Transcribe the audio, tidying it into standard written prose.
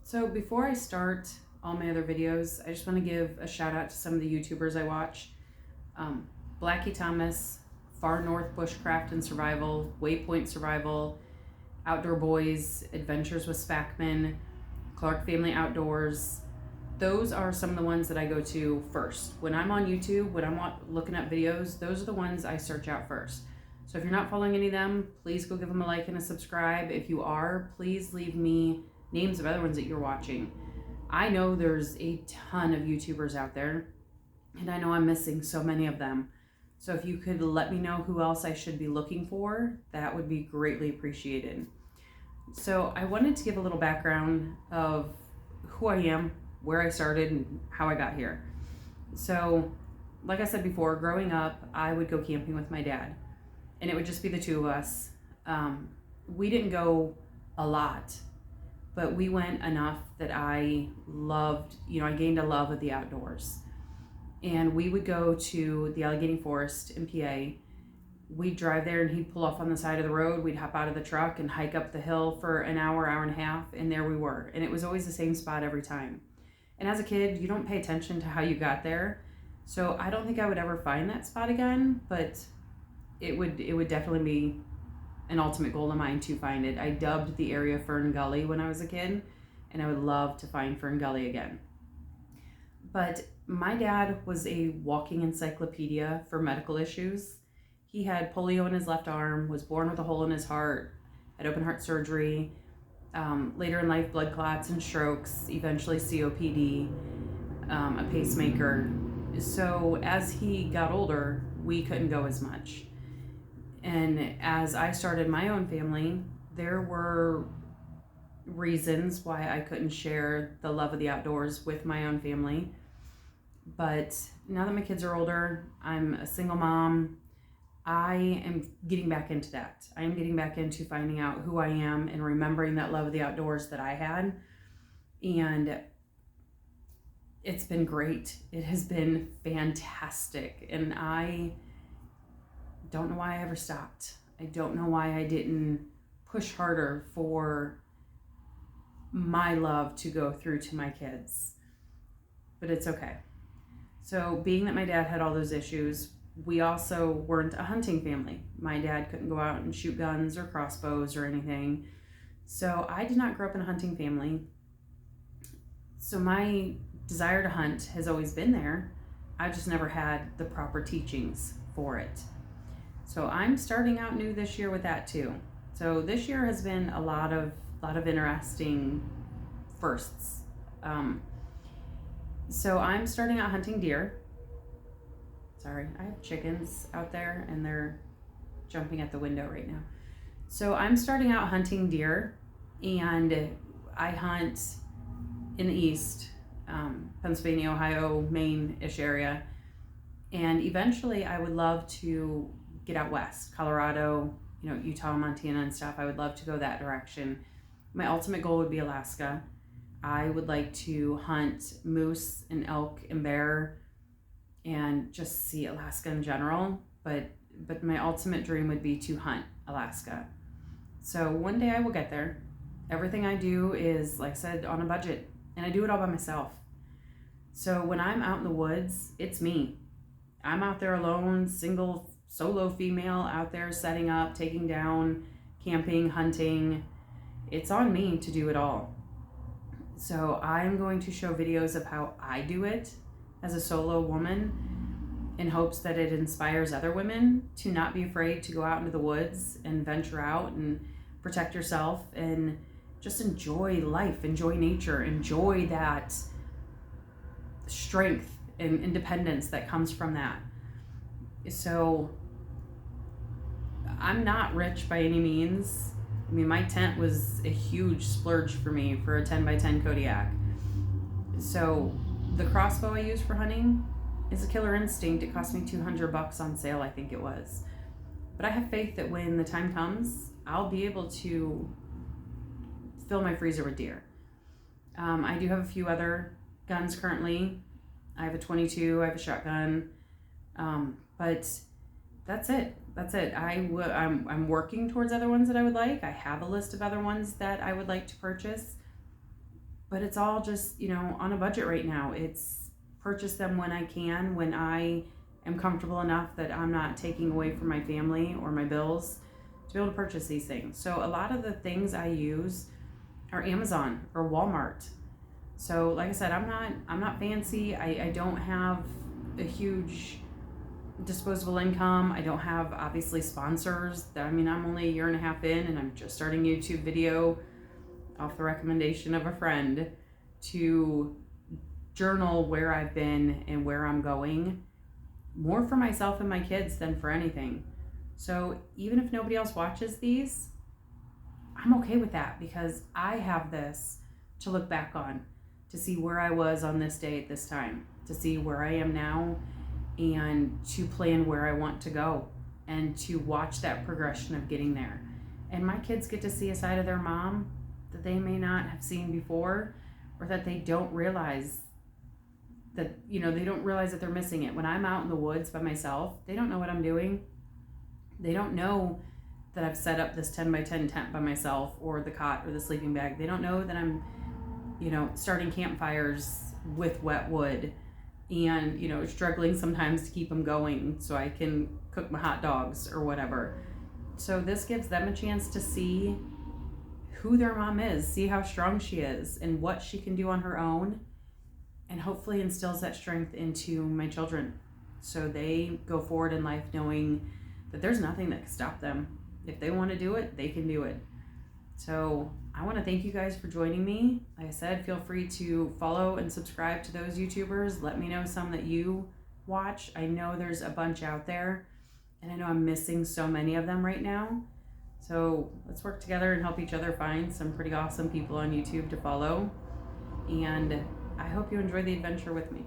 So before I start all my other videos, I just want to give a shout out to some of the YouTubers I watch. Blackie Thomas, Far North Bushcraft and Survival, Waypoint Survival, Outdoor Boys, Adventures with Spackman, Clark Family Outdoors. Those are some of the ones that I go to first. When I'm on YouTube, when I'm looking at videos, those are the ones I search out first. So if you're not following any of them, please go give them a like and a subscribe. If you are, please leave me names of other ones that you're watching. I know there's a ton of YouTubers out there, and I know I'm missing so many of them. So if you could let me know who else I should be looking for, that would be greatly appreciated. So I wanted to give a little background of who I am, where I started, and how I got here. So, like I said before, growing up, I would go camping with my dad, and it would just be the two of us. We didn't go a lot, but we went enough that I loved, I gained a love of the outdoors. And we would go to the Allegheny Forest in PA. We'd drive there and he'd pull off on the side of the road. We'd hop out of the truck and hike up the hill for an hour, hour and a half, and there we were. And it was always the same spot every time. And as a kid, you don't pay attention to how you got there. So I don't think I would ever find that spot again, but it would definitely be an ultimate goal of mine to find it. I dubbed the area Fern Gully when I was a kid, and I would love to find Fern Gully again. But my dad was a walking encyclopedia for medical issues. He had polio in his left arm, was born with a hole in his heart, had open heart surgery, later in life blood clots and strokes, eventually COPD, a pacemaker. So as he got older, we couldn't go as much. And as I started my own family, there were reasons why I couldn't share the love of the outdoors with my own family. But now that my kids are older, I'm a single mom, I am getting back into that. I am getting back into finding out who I am and remembering that love of the outdoors that I had. And it's been great. It has been fantastic. And I don't know why I ever stopped. I don't know why I didn't push harder for my love to go through to my kids. But it's okay. So being that my dad had all those issues, we also weren't a hunting family. My dad couldn't go out and shoot guns or crossbows or anything. So I did not grow up in a hunting family. So my desire to hunt has always been there. I just never had the proper teachings for it. So I'm starting out new this year with that too. So this year has been a lot of interesting firsts. So I'm starting out hunting deer. Sorry, I have chickens out there and they're jumping at the window right now. So I'm starting out hunting deer, and I hunt in the east, Pennsylvania, Ohio, Maine-ish area. And eventually I would love to get out west, Colorado, Utah, Montana and stuff. I would love to go that direction. My ultimate goal would be Alaska. I would like to hunt moose and elk and bear and just see Alaska in general. But my ultimate dream would be to hunt Alaska. So one day I will get there. Everything I do is, like I said, on a budget, and I do it all by myself. So when I'm out in the woods, it's me. I'm out there alone, single, solo female out there setting up, taking down, camping, hunting. It's on me to do it all. So I'm going to show videos of how I do it as a solo woman in hopes that it inspires other women to not be afraid to go out into the woods and venture out and protect yourself and just enjoy life, enjoy nature, enjoy that strength and independence that comes from that. So I'm not rich by any means. I mean, my tent was a huge splurge for me for a 10x10 Kodiak. So the crossbow I use for hunting is a Killer Instinct. It cost me $200 on sale, I think it was. But I have faith that when the time comes, I'll be able to fill my freezer with deer. I do have a few other guns currently. I have a .22, I have a shotgun, but that's it. I'm working towards other ones that I would like. I have a list of other ones that I would like to purchase. but it's all just, on a budget right now. It's purchase them when I can, when I am comfortable enough that I'm not taking away from my family or my bills to be able to purchase these things. So a lot of the things I use are Amazon or Walmart. So like I said, I'm not fancy. I don't have a huge disposable income. I don't have obviously sponsors. I'm only a year and a half in, and I'm just starting YouTube video off the recommendation of a friend to journal where I've been and where I'm going, more for myself and my kids than for anything. So even if nobody else watches these, I'm okay with that, because I have this to look back on, to see where I was on this day at this time, to see where I am now, and to plan where I want to go, and to watch that progression of getting there. And my kids get to see a side of their mom that they may not have seen before, or that they don't realize that, they don't realize that they're missing it. When I'm out in the woods by myself, they don't know what I'm doing. They don't know that I've set up this 10 by 10 tent by myself, or the cot or the sleeping bag. They don't know that I'm, starting campfires with wet wood, and, struggling sometimes to keep them going so I can cook my hot dogs or whatever. So this gives them a chance to see who their mom is, see how strong she is and what she can do on her own, and hopefully instills that strength into my children so they go forward in life knowing that there's nothing that can stop them. If they want to do it, they can do it. So I want to thank you guys for joining me. Like I said, feel free to follow and subscribe to those YouTubers. Let me know some that you watch. I know there's a bunch out there, and I know I'm missing so many of them right now. So let's work together and help each other find some pretty awesome people on YouTube to follow. And I hope you enjoy the adventure with me.